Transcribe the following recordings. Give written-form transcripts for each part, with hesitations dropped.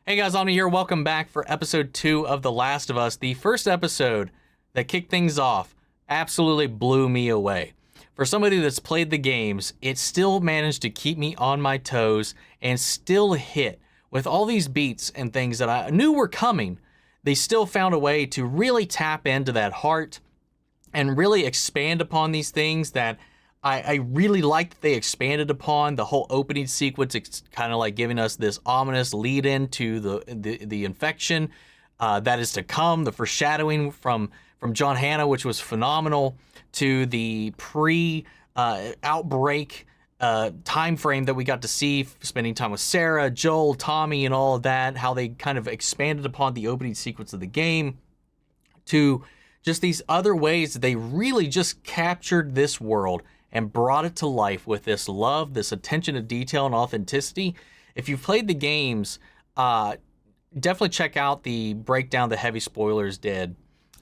Hey guys, Omni here. Welcome back for episode 2 of The Last of Us. The first episode that kicked things off absolutely blew me away. For somebody that's played the games, it still managed to keep me on my toes and still hit with all these beats and things that I knew were coming. They still found a way to really tap into that heart and really expand upon these things that I really liked that they expanded upon. The whole opening sequence, it's kind of like giving us this ominous lead in to the infection that is to come, the foreshadowing from John Hannah, which was phenomenal, to the pre-outbreak time frame that we got to see, spending time with Sarah, Joel, Tommy, and all of that, how they kind of expanded upon the opening sequence of the game, to just these other ways that they really just captured this world and brought it to life with this love, this attention to detail and authenticity. If you've played the games, definitely check out the breakdown the Heavy Spoilers did,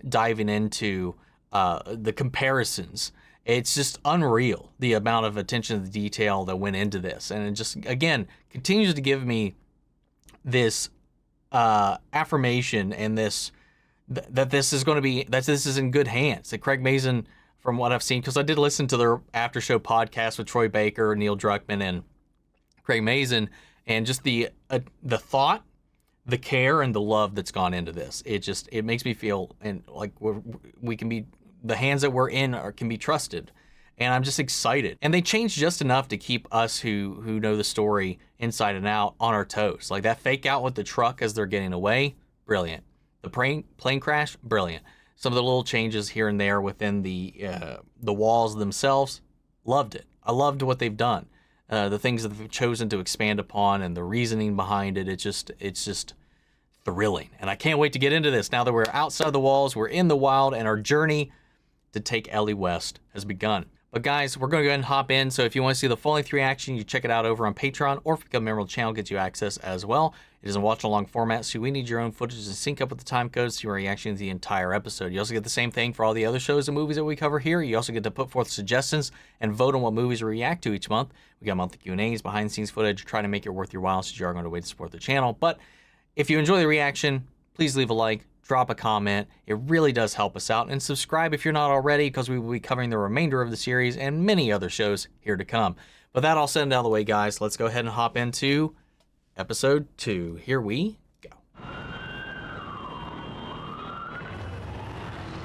diving into the comparisons. It's just unreal, the amount of attention to detail that went into this. And it just, again, continues to give me this affirmation and this that this is going to be, that this is in good hands. That Craig Mazin, from what I've seen, because I did listen to their after show podcast with Troy Baker, Neil Druckmann, and Craig Mazin, and just the thought, the care, and the love that's gone into this. It makes me feel and like we can be, the hands that we're in can be trusted, and I'm just excited. And they changed just enough to keep us who know the story inside and out on our toes. Like that fake out with the truck as they're getting away, brilliant. The plane crash, brilliant. Some of the little changes here and there within the walls themselves, loved it. I loved what they've done. The things that they've chosen to expand upon and the reasoning behind it, it's just thrilling. And I can't wait to get into this now that we're outside the walls, we're in the wild, and our journey to take Ellie west has begun. But guys, we're going to go ahead and hop in. So if you want to see the full length reaction, you check it out over on Patreon, or if you become a member of the channel, gets you access as well. It is in watch along format, so we need your own footage to sync up with the time codes to your reaction to the entire episode. You also get the same thing for all the other shows and movies that we cover here. You also get to put forth suggestions and vote on what movies we react to each month. We got monthly Q&As, behind the scenes footage, trying to make it worth your while, since you are going to wait to support the channel. But if you enjoy the reaction, please leave a like, drop a comment. It really does help us out. And subscribe if you're not already, because we will be covering the remainder of the series and many other shows here to come. But that all said and out of the way, guys, let's go ahead and hop into episode 2. Here we go.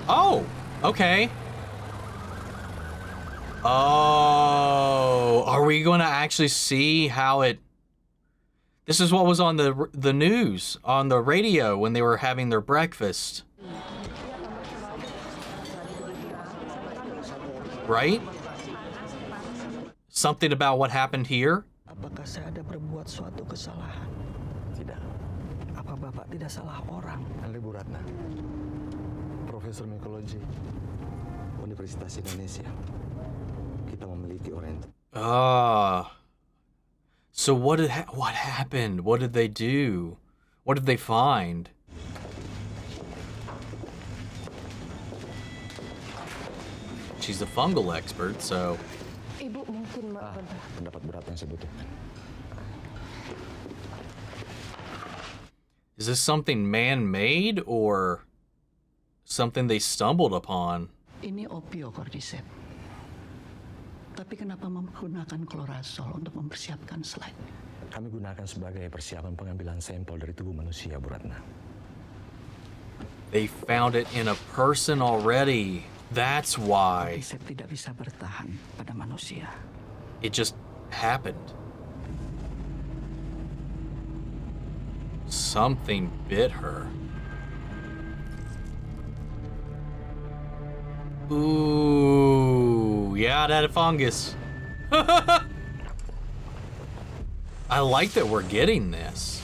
Oh, okay. Oh, are we going to actually see how it... This is what was on the news, on the radio when they were having their breakfast. Right? Something about what happened here? Apakah saya ada berbuat suatu kesalahan? Tidak. Apa Bapak tidak salah orang? Ellie Bu Ratna, Profesor Mikologi, Universitas Indonesia. Kita memiliki orang itu. So what happened? What did they do? What did they find? She's a fungal expert, so... Ibu mungkin pendapat berat yang saya butuhkan. Is this something man-made or something they stumbled upon? Ini opiocordyceps. Tapi kenapa menggunakan klorazol untuk mempersiapkan slide? Kami gunakan sebagai persiapan pengambilan sampel dari tubuh manusia, Bu Ratna. They found it in a person already. That's why. Cordyceps tidak bisa bertahan pada manusia. It just happened. Something bit her. Ooh, yeah, that fungus. I like that we're getting this.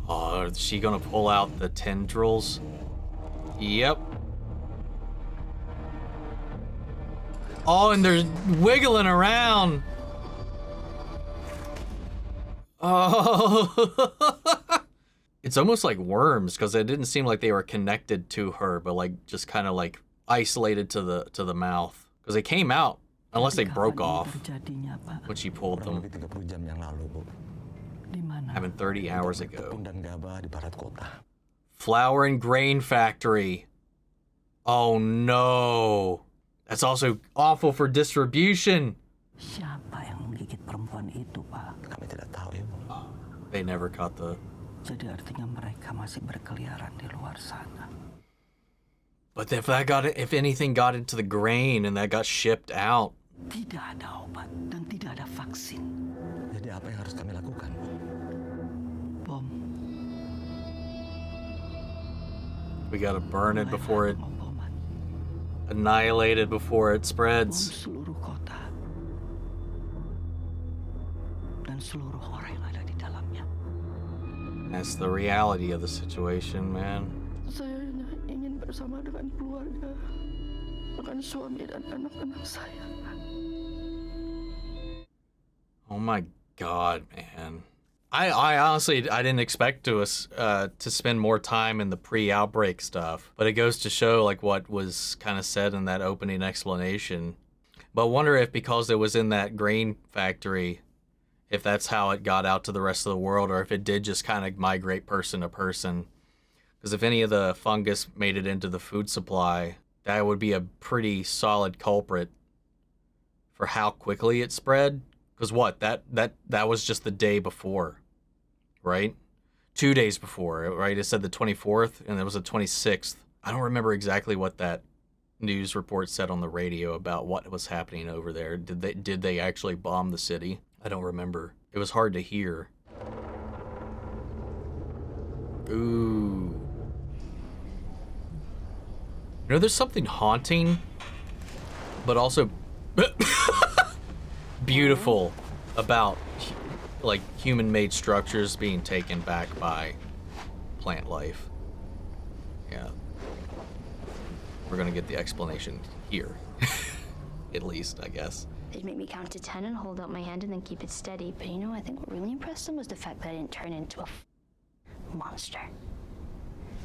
Oh, is she gonna pull out the tendrils? Yep. Oh, and they're wiggling around. Oh. It's almost like worms, because it didn't seem like they were connected to her, but like just kind of like isolated to the mouth, because they came out unless they broke off when she pulled them. Lebih 30 jam yang lalu, Bu. Happened 30 hours ago. Tepung dan gabah di barat kota. Flour and grain factory. Oh no. That's also awful for distribution. Siapa yang menggigit perempuan itu, Pak? Kami tidak tahu, Ibu. They never caught the... Jadi artinya mereka masih berkeliaran di luar sana. But if anything got into the grain and that got shipped out. Tidak ada obat dan tidak ada vaksin. Jadi apa yang harus kami lakukan, Bu? Bom. We gotta burn it before it... Pemboman. Annihilate it before it Bom spreads. seluruh kota. Dan seluruh orang yang ada di dalamnya. That's the reality of the situation, man. Saya ingin bersama dengan keluarga, dengan suami dan anak-anak saya. Oh my god, man. I honestly didn't expect to spend more time in the pre-outbreak stuff, but it goes to show like what was kind of said in that opening explanation. But I wonder if because it was in that grain factory, if that's how it got out to the rest of the world, or if it did just kind of migrate person to person. Because if any of the fungus made it into the food supply, that would be a pretty solid culprit for how quickly it spread. Because what, that was just the day before, right? 2 days before, right? It said the 24th, and it was the 26th. I don't remember exactly what that news report said on the radio about what was happening over there. Did they actually bomb the city? I don't remember. It was hard to hear. Ooh. You know, there's something haunting, but also beautiful about like human-made structures being taken back by plant life. Yeah. We're gonna get the explanation here. At least, I guess. They'd make me count to 10 and hold out my hand and then keep it steady. But you know, I think what really impressed them was the fact that I didn't turn into a monster.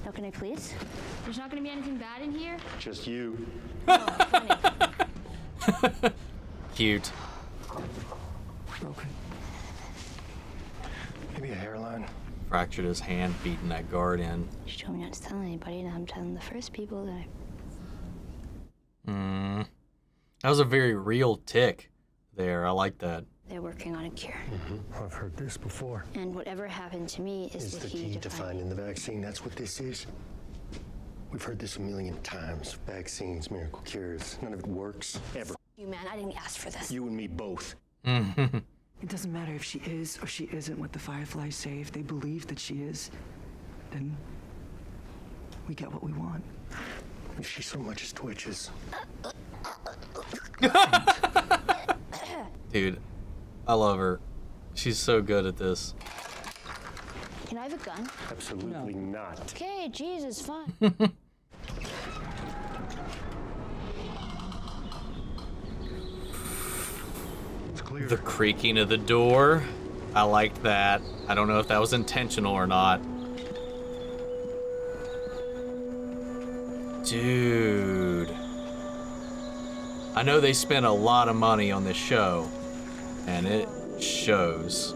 Now, can I please? There's not gonna be anything bad in here? Just you. Oh, funny. Cute. Broken. Maybe a hairline. Fractured his hand beating that guard in. She told me not to tell anybody, and I'm telling the first people that I... That was a very real tick there. I like that. They're working on a cure. I've heard this before. And whatever happened to me is It's the key to finding the vaccine. That's what this is. We've heard this a million times. Vaccines, miracle cures. None of it works, ever. You, man, I didn't ask for this. You and me both. It doesn't matter if she is or she isn't what the Fireflies say. If they believe that she is, then we get what we want. If she so much as twitches. Dude, I love her. She's so good at this. Can I have a gun? Absolutely not. Okay, Jesus, fine. It's clear. The creaking of the door. I liked that. I don't know if that was intentional or not. Dude. I know they spent a lot of money on this show, and it shows.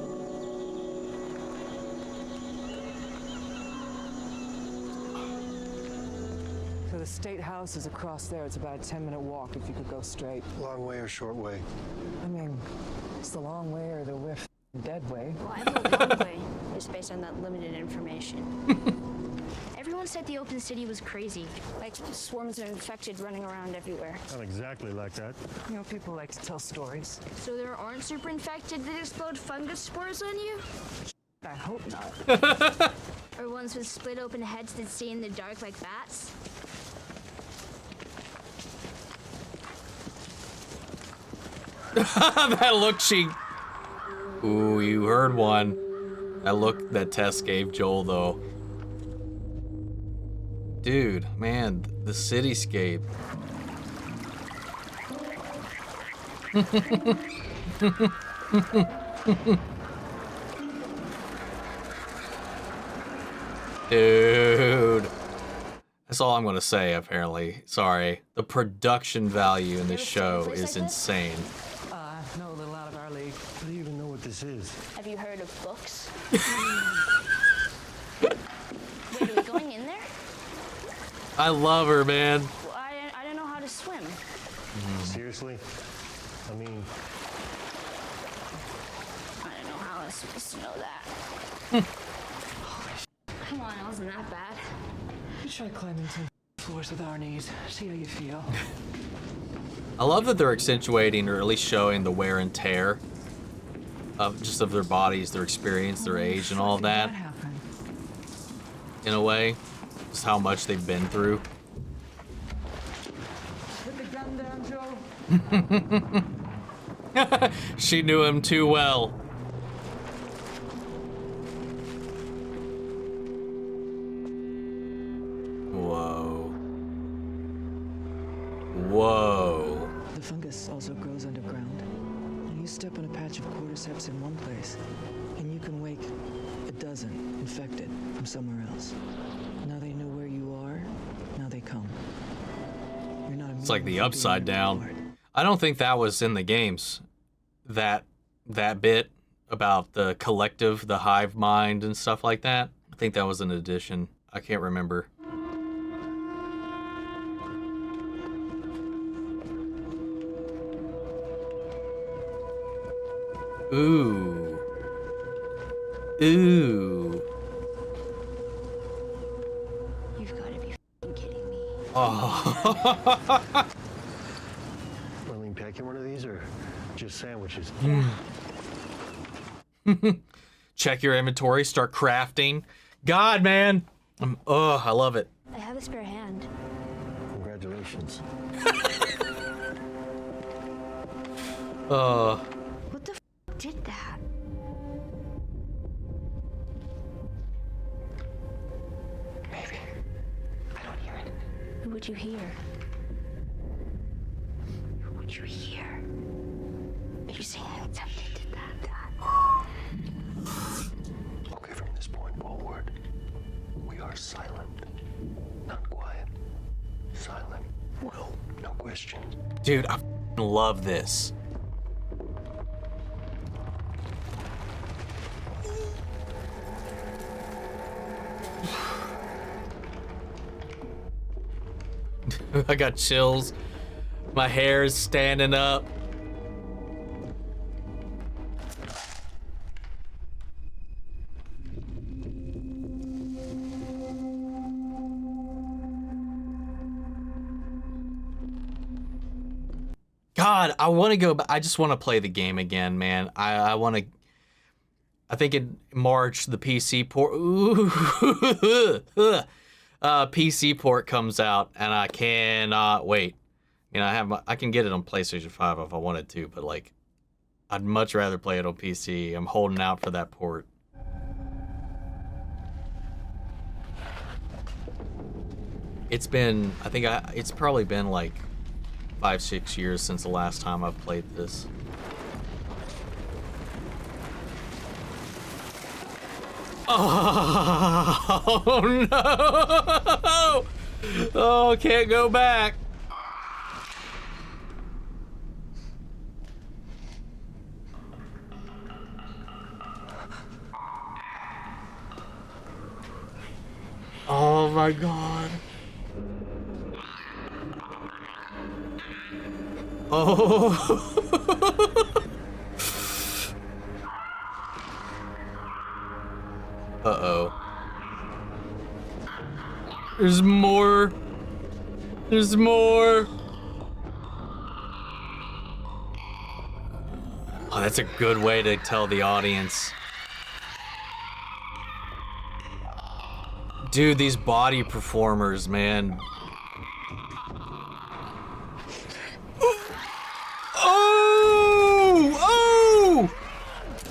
So the State House is across there. It's about a 10-minute walk if you could go straight. Long way or short way? I mean, it's the long way or the dead way. Well, I have a long way, just based on that limited information. Everyone said the open city was crazy. Like, swarms of infected running around everywhere. Not exactly like that. You know, people like to tell stories. So there aren't super infected that explode fungus spores on you? I hope not. Or ones with split open heads that see in the dark like bats? That look Ooh, you heard one. That look that Tess gave Joel, though. Dude, man, the cityscape. Dude. That's all I'm gonna say, apparently. Sorry. The production value in this show is insane. No, a little out of our league. How do you even know what this is? Have you heard of with books. Wait, are we going in there? I love her, man. Well, I don't know how to swim. Seriously? I mean, I don't know how I was supposed to know that. Come on, it wasn't that bad. You try climbing 10 floors with our knees. See how you feel. I love that they're accentuating, or at least showing, the wear and tear of just of their bodies, their experience, their age, and all of that. In a way, just how much they've been through. Put the gun down, Joe. She knew him too well. Whoa. Whoa. The fungus also grows underground. You step on a patch of cordyceps in one place, and you can wake a dozen infected from somewhere else. Now they know where you are. Now they come. You're not It's like the Upside Down. I don't think that was in the games. That bit about the collective, the hive mind and stuff like that. I think that was an addition. I can't remember. Ooh. Ooh. You've got to be f***ing kidding me. Oh. Marlene packing one of these or just sandwiches? Check your inventory, start crafting. God, man. I love it. I have a spare hand. Congratulations. What the f*** did that? Maybe. I don't hear it. Who would you hear? Who would you hear? Are you saying something did that? Okay, from this point forward, we are silent. Not quiet. Silent. No questions. Dude, I love this. I got chills. My hair is standing up. God, I want to go back. I just want to play the game again, man. I want to. I think in March the PC port. PC port comes out, and I cannot wait. You know, I can get it on PlayStation 5 if I wanted to, but like, I'd much rather play it on PC. I'm holding out for that port. It's been, I think it's probably been like 5-6 years since the last time I've played this. Oh no! Oh, can't go back. Oh my God. Oh. Uh-oh. There's more. There's more. Oh, that's a good way to tell the audience. Dude, these body performers, man. Oh! Oh!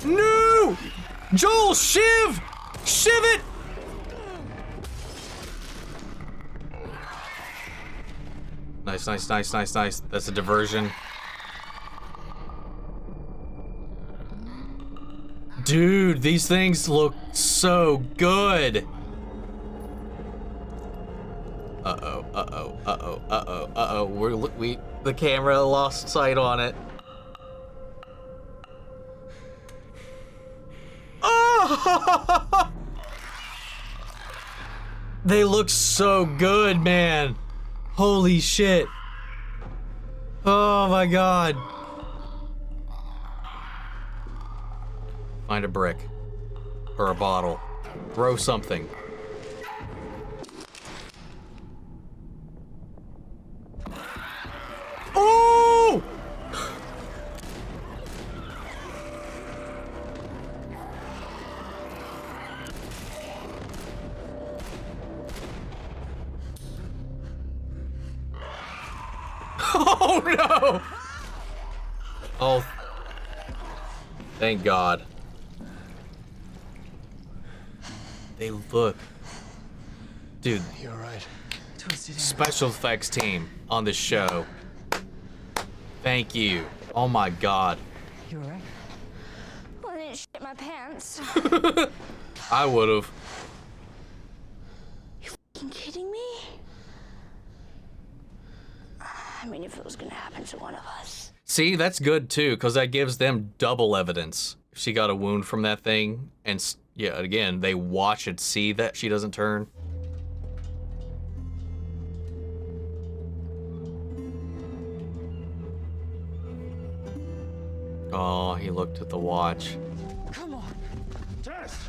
No! Joel, shiv! Shiv it! Nice, nice, nice, nice, nice. That's a diversion. Dude, these things look so good. Uh-oh, uh-oh, uh-oh, uh-oh, uh-oh. The camera lost sight on it. Oh! They look so good, man. Holy shit. Oh my god. Find a brick. Or a bottle. Throw something. Oh! Oh no! Oh. Thank God. They look. Dude. You're right. Special effects team on this show. Thank you. Oh my God. You alright? Well, I didn't shit my pants. I would've. You fucking kidding me? I mean, if it was gonna happen to one of us. See, that's good too, because that gives them double evidence. If she got a wound from that thing, and yeah, again, they watch and see that she doesn't turn. Oh, he looked at the watch. Come on. Tess!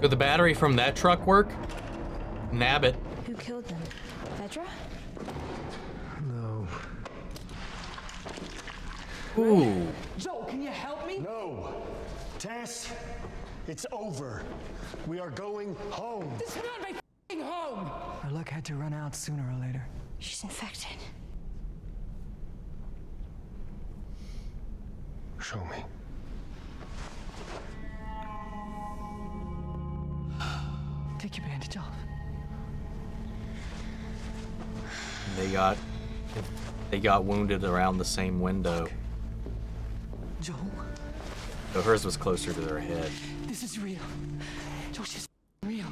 Could the battery from that truck work? Nab it. Who killed them? Pedro? No. Ooh. Joel, can you help me? No. Tess, it's over. We are going home. This is not my f***ing home! Our luck had to run out sooner or later. She's infected. Show me. Take your bandage off. They got wounded around the same window. Joel, So hers was closer to their head. this is real. Joel, she's real.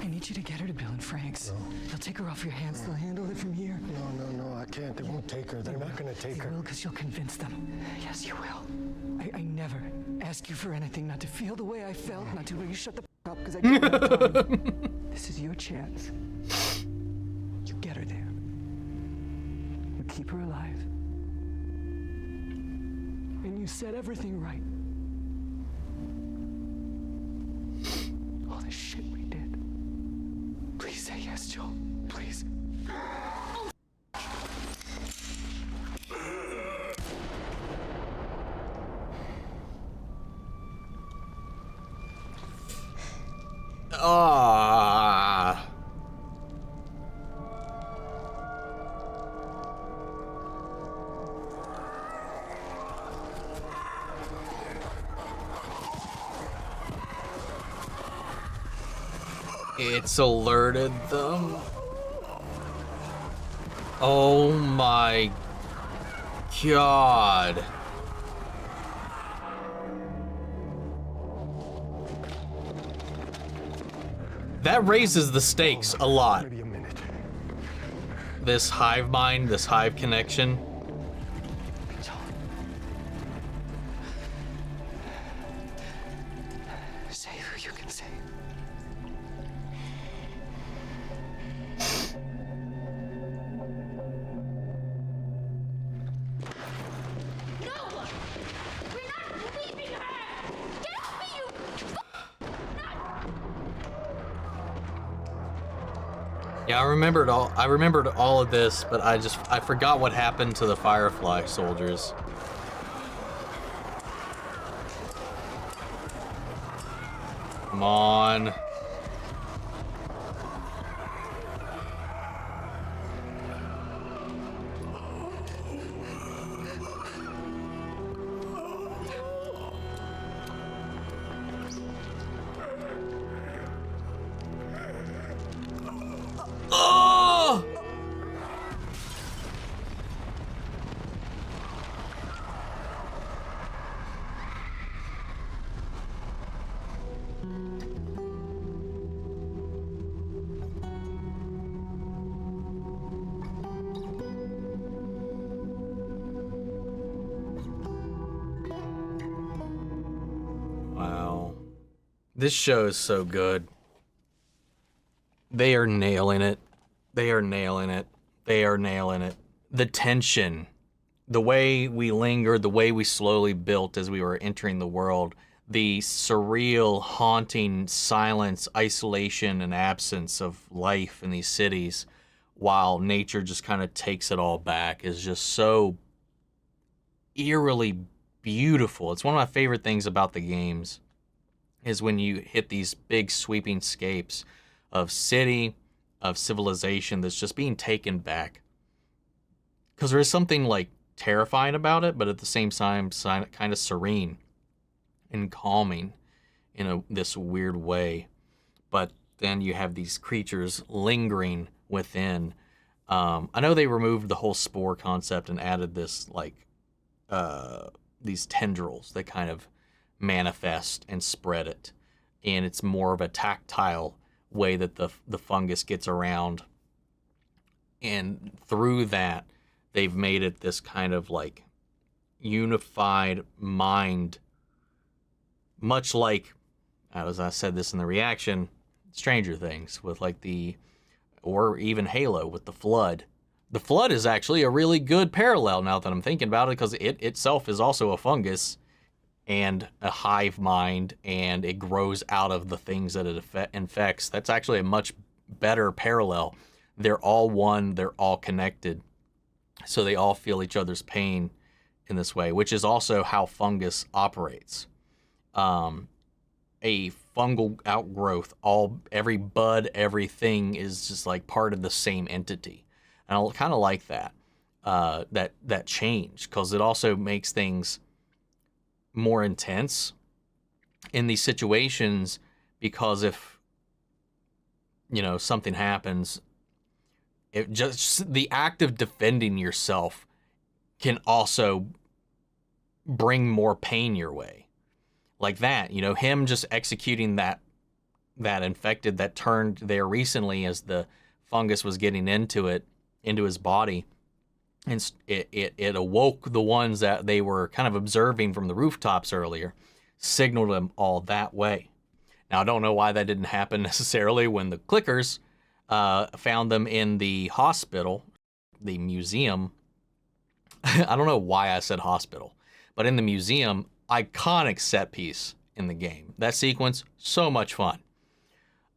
I need you to get her to Bill and Frank's. No. They'll take her off your hands. They'll handle it from here. No, I can't. They won't take her. They're not gonna take They her. will, because you'll convince them. Yes, you will. I never ask you for anything, not to feel the way I felt, not to you shut the f up, because I don't have time. This is your chance. You get her there. You keep her alive. And you set everything right. All the shit we did. Please say yes, Joel. Please. Ah. It's alerted them. Oh my God. That raises the stakes a lot. Maybe a minute. This hive mind, this hive connection. Say who you can say. No! We're not leaving her! Get off me, you Yeah, I remembered all of this, but I forgot what happened to the Firefly soldiers. Come on. Oh! This show is so good. They are nailing it. They are nailing it. They are nailing it. The tension, the way we lingered, the way we slowly built as we were entering the world, the surreal, haunting silence, isolation, and absence of life in these cities, while nature just kind of takes it all back, is just so eerily beautiful. It's one of my favorite things about the games, is when you hit these big sweeping scapes of city, of civilization that's just being taken back. Because there is something like terrifying about it, but at the same time kind of serene and calming in this weird way. But then you have these creatures lingering within. I know they removed the whole spore concept and added this like these tendrils that kind of manifest and spread it, and it's more of a tactile way that the fungus gets around, and through that they've made it this kind of like unified mind, much like, as I said this in the reaction, Stranger Things with like or even Halo with the Flood. The Flood is actually a really good parallel now that I'm thinking about it, because it itself is also a fungus and a hive mind, and it grows out of the things that it infects. That's actually a much better parallel. They're all one, they're all connected, so they all feel each other's pain in this way, which is also how fungus operates. A fungal outgrowth, every bud, everything is just like part of the same entity. And I kind of like that, that change, because it also makes things more intense in these situations, because if, something happens, it just, the act of defending yourself can also bring more pain your way. Like that, him just executing that infected that turned there recently as the fungus was getting into his body, and it awoke the ones that they were kind of observing from the rooftops earlier, signaled them all that way. Now, I don't know why that didn't happen necessarily when the clickers found them in the hospital, the museum. I don't know why I said hospital, but in the museum, iconic set piece in the game. That sequence, so much fun.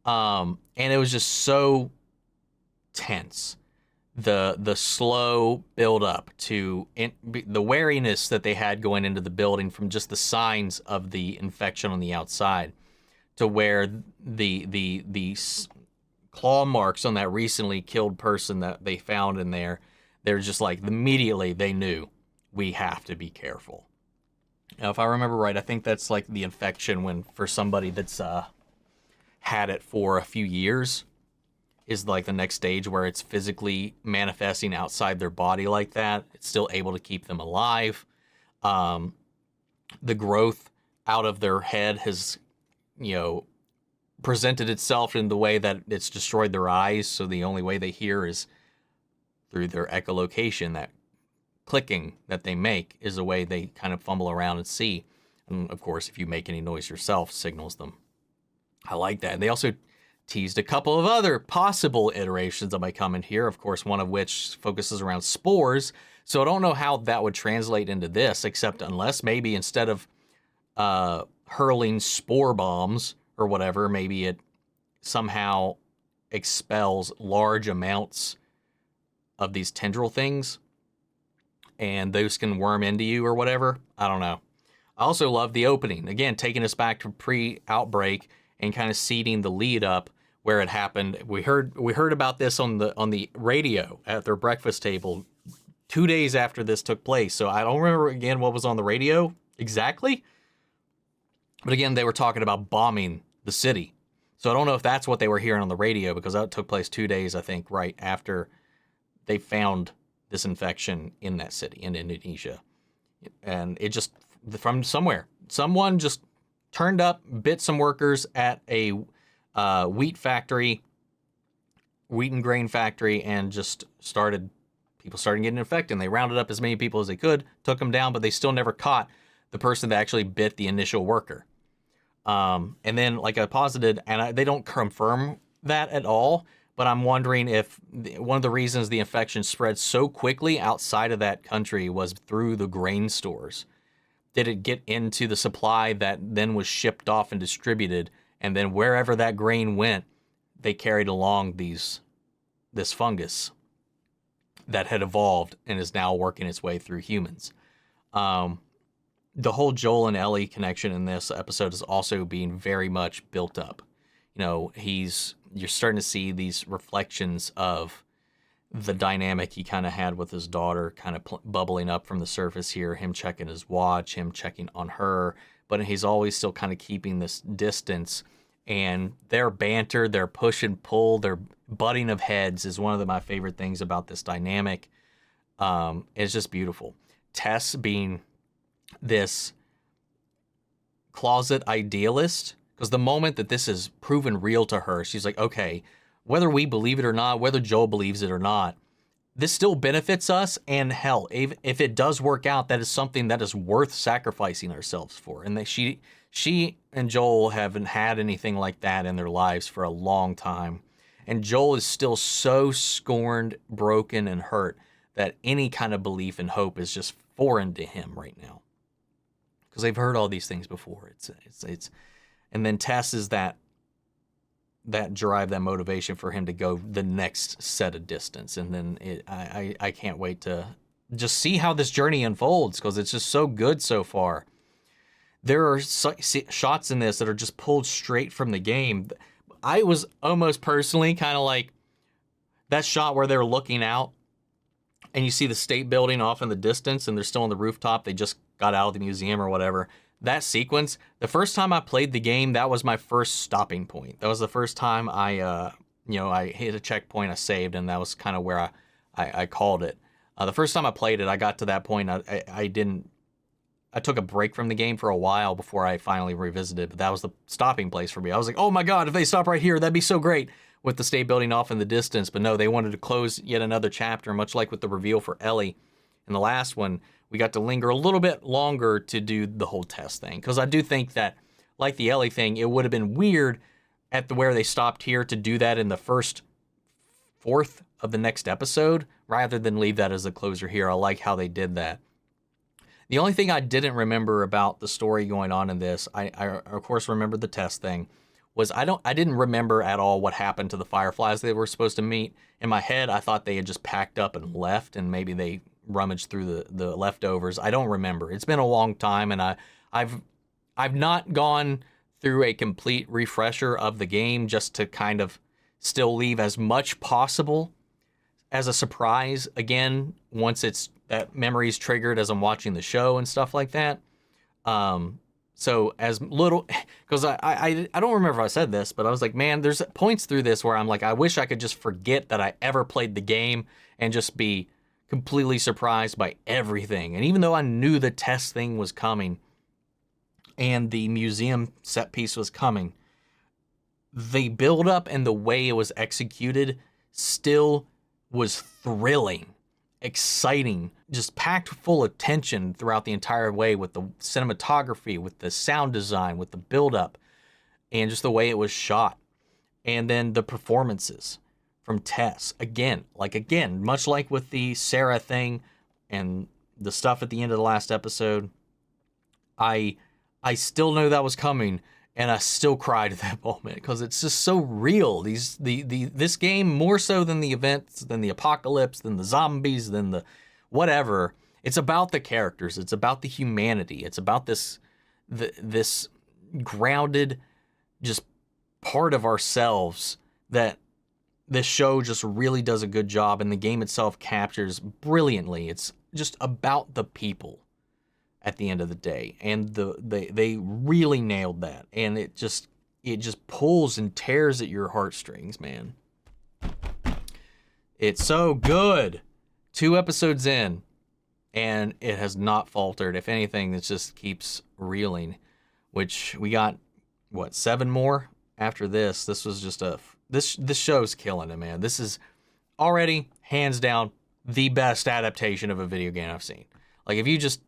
And it was just so tense. The slow build up to the wariness that they had going into the building from just the signs of the infection on the outside, to where the claw marks on that recently killed person that they found in there, they're just like, immediately they knew, we have to be careful. Now, if I remember right, I think that's like the infection for somebody that's had it for a few years, is like the next stage where it's physically manifesting outside their body like that. It's still able to keep them alive. The growth out of their head has, presented itself in the way that it's destroyed their eyes. So the only way they hear is through their echolocation. That clicking that they make is a way they kind of fumble around and see. And of course, if you make any noise yourself, signals them. I like that. And they also teased a couple of other possible iterations that might come in here, of course, one of which focuses around spores. So I don't know how that would translate into this, except unless maybe instead of hurling spore bombs or whatever, maybe it somehow expels large amounts of these tendril things, and those can worm into you or whatever. I don't know. I also love the opening. Again, taking us back to pre-outbreak and kind of seeding the lead up where it happened. We heard about this on the radio at their breakfast table 2 days after this took place. So I don't remember again what was on the radio exactly. But again, they were talking about bombing the city. So I don't know if that's what they were hearing on the radio, because that took place 2 days, I think, right after they found this infection in that city in Indonesia. And it just, from somewhere, someone just turned up, bit some workers at a wheat and grain factory, and just people started getting infected. And they rounded up as many people as they could, took them down, but they still never caught the person that actually bit the initial worker. And then, like I posited, and they don't confirm that at all, but I'm wondering if one of the reasons the infection spread so quickly outside of that country was through the grain stores. Did it get into the supply that then was shipped off and distributed, and then wherever that grain went, they carried along this fungus that had evolved and is now working its way through humans. The whole Joel and Ellie connection in this episode is also being very much built up. You know, you're starting to see these reflections of the dynamic he kind of had with his daughter kind of bubbling up from the surface here, him checking his watch, him checking on her, but he's always still kind of keeping this distance. And their banter, their push and pull, their butting of heads is one of my favorite things about this dynamic. It's just beautiful. Tess being this closet idealist, because the moment that this is proven real to her, she's like, okay, whether we believe it or not, whether Joel believes it or not, this still benefits us, and hell, if it does work out, that is something that is worth sacrificing ourselves for. And that she and Joel haven't had anything like that in their lives for a long time. And Joel is still so scorned, broken, and hurt that any kind of belief and hope is just foreign to him right now. Because they've heard all these things before. It's and then Tess is that drive, that motivation for him to go the next set of distance. And then I can't wait to just see how this journey unfolds, because it's just so good so far. There are shots in this that are just pulled straight from the game. I was almost personally kind of like that shot where they're looking out and you see the state building off in the distance and they're still on the rooftop. They just got out of the museum or whatever. That sequence, the first time I played the game, that was my first stopping point. That was the first time I hit a checkpoint, I saved, and that was kind of where I called it. The first time I played it, I got to that point. I took a break from the game for a while before I finally revisited, but that was the stopping place for me. I was like, oh my God, if they stop right here, that'd be so great, with the state building off in the distance. But no, they wanted to close yet another chapter, much like with the reveal for Ellie. In the last one, we got to linger a little bit longer to do the whole Tess thing. Because I do think that, like the Ellie thing, it would have been weird where they stopped here to do that in the first fourth of the next episode, rather than leave that as the closer here. I like how they did that. The only thing I didn't remember about the story going on in this, I of course remember the Tess thing, was I didn't remember at all what happened to the Fireflies they were supposed to meet. In my head, I thought they had just packed up and left, and maybe they rummaged through the leftovers. I don't remember. It's been a long time, and I've not gone through a complete refresher of the game just to kind of still leave as much possible as a surprise again once that memory's triggered as I'm watching the show and stuff like that. So as little, because I don't remember if I said this, but I was like, man, there's points through this where I'm like, I wish I could just forget that I ever played the game and just be completely surprised by everything. And even though I knew the Tess thing was coming and the museum set piece was coming, the build up and the way it was executed still was thrilling, exciting, just packed full of tension throughout the entire way, with the cinematography, with the sound design, with the build up, and just the way it was shot. And then the performances from Tess, again, much like with the Sarah thing and the stuff at the end of the last episode, I still know that was coming, and I still cried at that moment because it's just so real. This game, more so than the events, than the apocalypse, than the zombies, than the whatever, it's about the characters. It's about the humanity. It's about this grounded, just part of ourselves that this show just really does a good job, and the game itself captures brilliantly. It's just about the people at the end of the day, and they really nailed that, and it just pulls and tears at your heartstrings, man. It's so good. 2 episodes in, and it has not faltered. If anything, it just keeps reeling, which we got, 7 more after this. This was just this show's killing it, man. This is already, hands down, the best adaptation of a video game I've seen. Like, if you just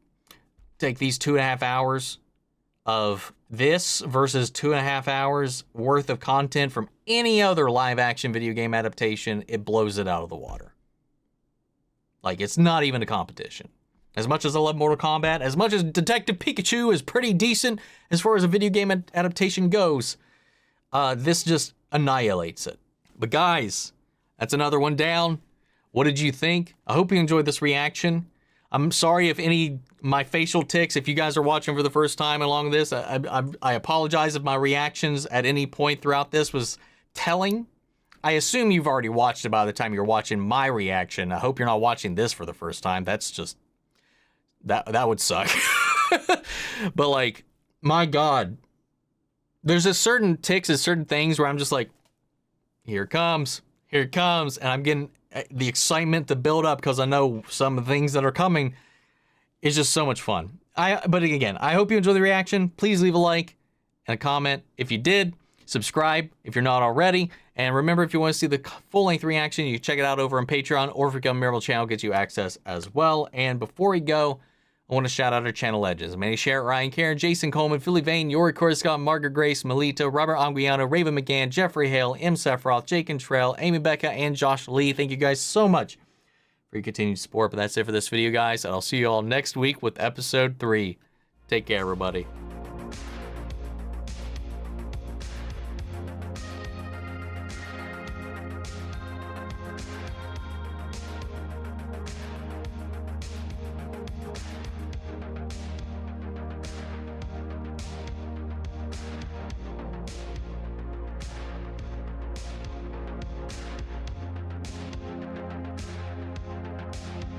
take these 2.5 hours of this versus 2.5 hours worth of content from any other live action video game adaptation, it blows it out of the water. Like, it's not even a competition. As much as I love Mortal Kombat, as much as Detective Pikachu is pretty decent as far as a video game adaptation goes, this just annihilates it. But guys, that's another one down. What did you think? I hope you enjoyed this reaction. I'm sorry if my facial tics, if you guys are watching for the first time along this, I apologize if my reactions at any point throughout this was telling. I assume you've already watched it by the time you're watching my reaction. I hope you're not watching this for the first time. That's just, that would suck. But like, my God, there's a certain tics and certain things where I'm just like, here it comes, and I'm getting the excitement to build up because I know some of the things that are coming. Is just so much fun. But again, I hope you enjoy the reaction. Please leave a like and a comment if you did. Subscribe if you're not already. And remember, if you want to see the full-length reaction, you can check it out over on Patreon, or if you become a member of the channel, gets you access as well. And before we go, I want to shout out our channel legends: Manny Sherritt, Ryan Karen, Jason Coleman, Philly Vane, Yori Coruscant, Margaret Grace, Melito, Robert Anguiano, Raven McGann, Jeffrey Hale, M. Sephiroth, Jake and Trail, Amy Becca, and Josh Lee. Thank you guys so much for your continued support. But that's it for this video, guys, and I'll see you all next week with episode 3. Take care, everybody.